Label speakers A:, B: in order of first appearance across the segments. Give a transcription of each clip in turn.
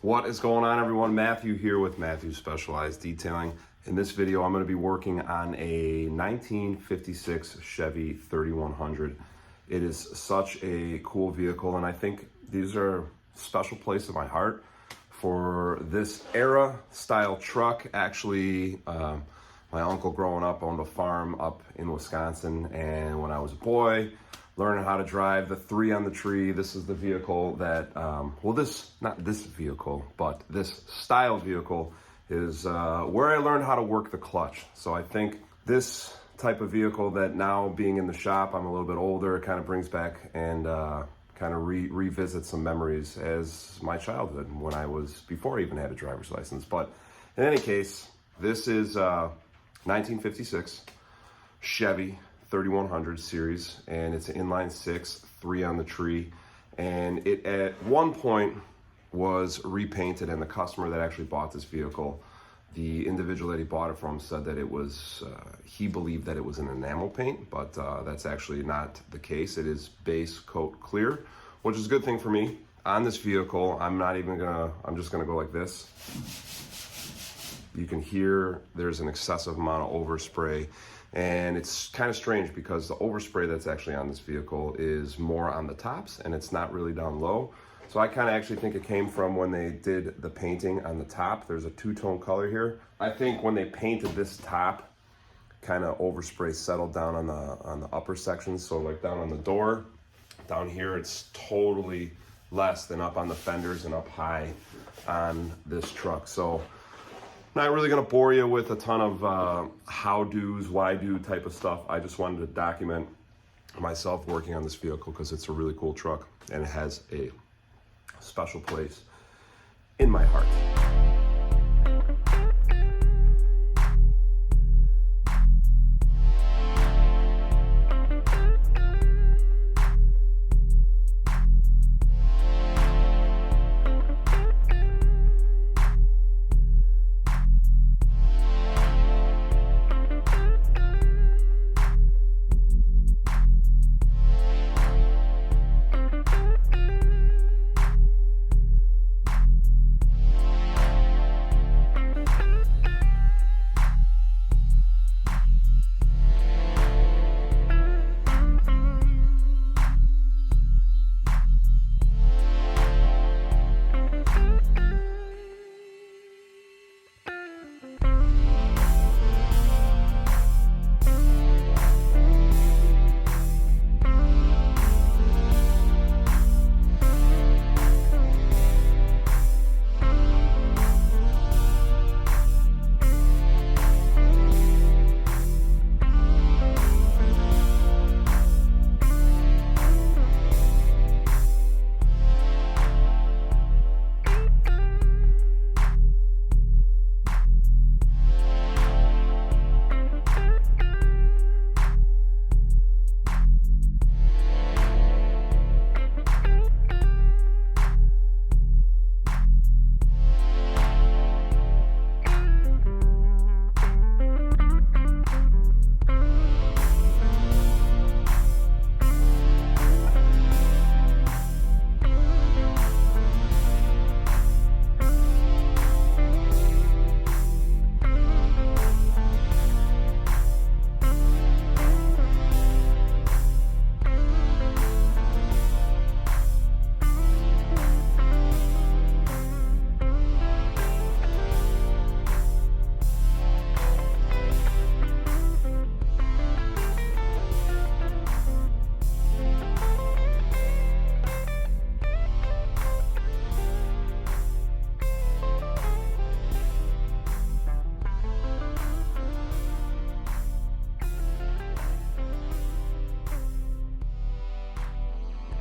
A: What is going on, everyone? Matthew here with Matthew Specialized Detailing. In this video, I'm going to be working on a 1956 Chevy 3100. It is such a cool vehicle, and I think these are a special place in my heart for this era style truck. Actually, my uncle growing up owned a farm up in Wisconsin, and when I was a boy, learning how to drive the 3 on the tree. This is the vehicle that, not this vehicle, but this style vehicle is where I learned how to work the clutch. So I think this type of vehicle that now being in the shop, I'm a little bit older, it kind of brings back and kind of revisit some memories as my childhood when I was, before I even had a driver's license. But in any case, this is 1956 Chevy 3100 series, and it's an inline 6, 3 on the tree, and it at one point was repainted, and the customer that actually bought this vehicle, the individual that he bought it from, said that it was, he believed that it was an enamel paint, but that's actually not the case. It is base coat clear, which is a good thing for me. On this vehicle, I'm just gonna go like this. You can hear there's an excessive amount of overspray. And it's kind of strange because the overspray that's actually on this vehicle is more on the tops and it's not really down low. So I kind of actually think it came from when they did the painting on the top. There's a 2-tone color here. I think when they painted this top, kind of overspray settled down on the upper section. So like down on the door, down here, it's totally less than up on the fenders and up high on this truck. So not really going to bore you with a ton of how-dos, why-do type of stuff. I just wanted to document myself working on this vehicle because it's a really cool truck and it has a special place in my heart.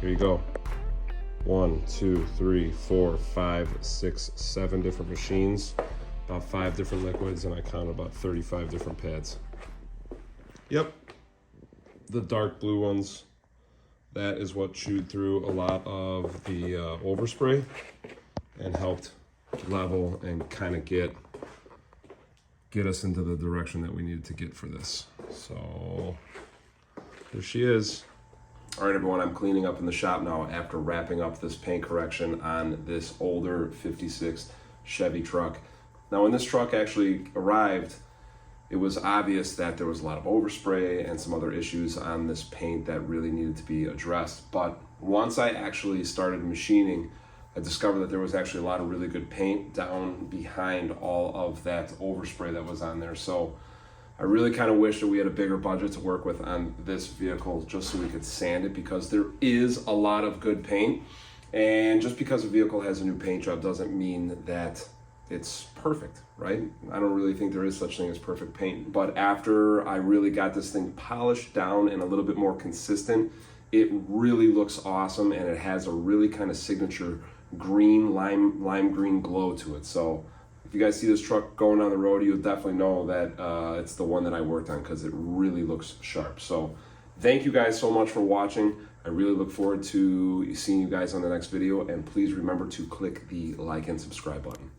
A: Here you go. 1, 2, 3, 4, 5, 6, 7 different machines, about 5 different liquids, and I count about 35 different pads. Yep, the dark blue ones, that is what chewed through a lot of the overspray and helped level and kind of get us into the direction that we needed to get for this. So there she is. All right, everyone, I'm cleaning up in the shop now after wrapping up this paint correction on this older 56 Chevy truck. Now, when this truck actually arrived, it was obvious that there was a lot of overspray and some other issues on this paint that really needed to be addressed. But once I actually started machining, I discovered that there was actually a lot of really good paint down behind all of that overspray that was on there. So I really kind of wish that we had a bigger budget to work with on this vehicle just so we could sand it, because there is a lot of good paint. And just because a vehicle has a new paint job doesn't mean that it's perfect, right? I don't really think there is such thing as perfect paint. But after I really got this thing polished down and a little bit more consistent, it really looks awesome, and it has a really kind of signature green, lime green glow to it. So if you guys see this truck going on the road, you'll definitely know that it's the one that I worked on, because it really looks sharp. So thank you guys so much for watching. I really look forward to seeing you guys on the next video, and please remember to click the like and subscribe button.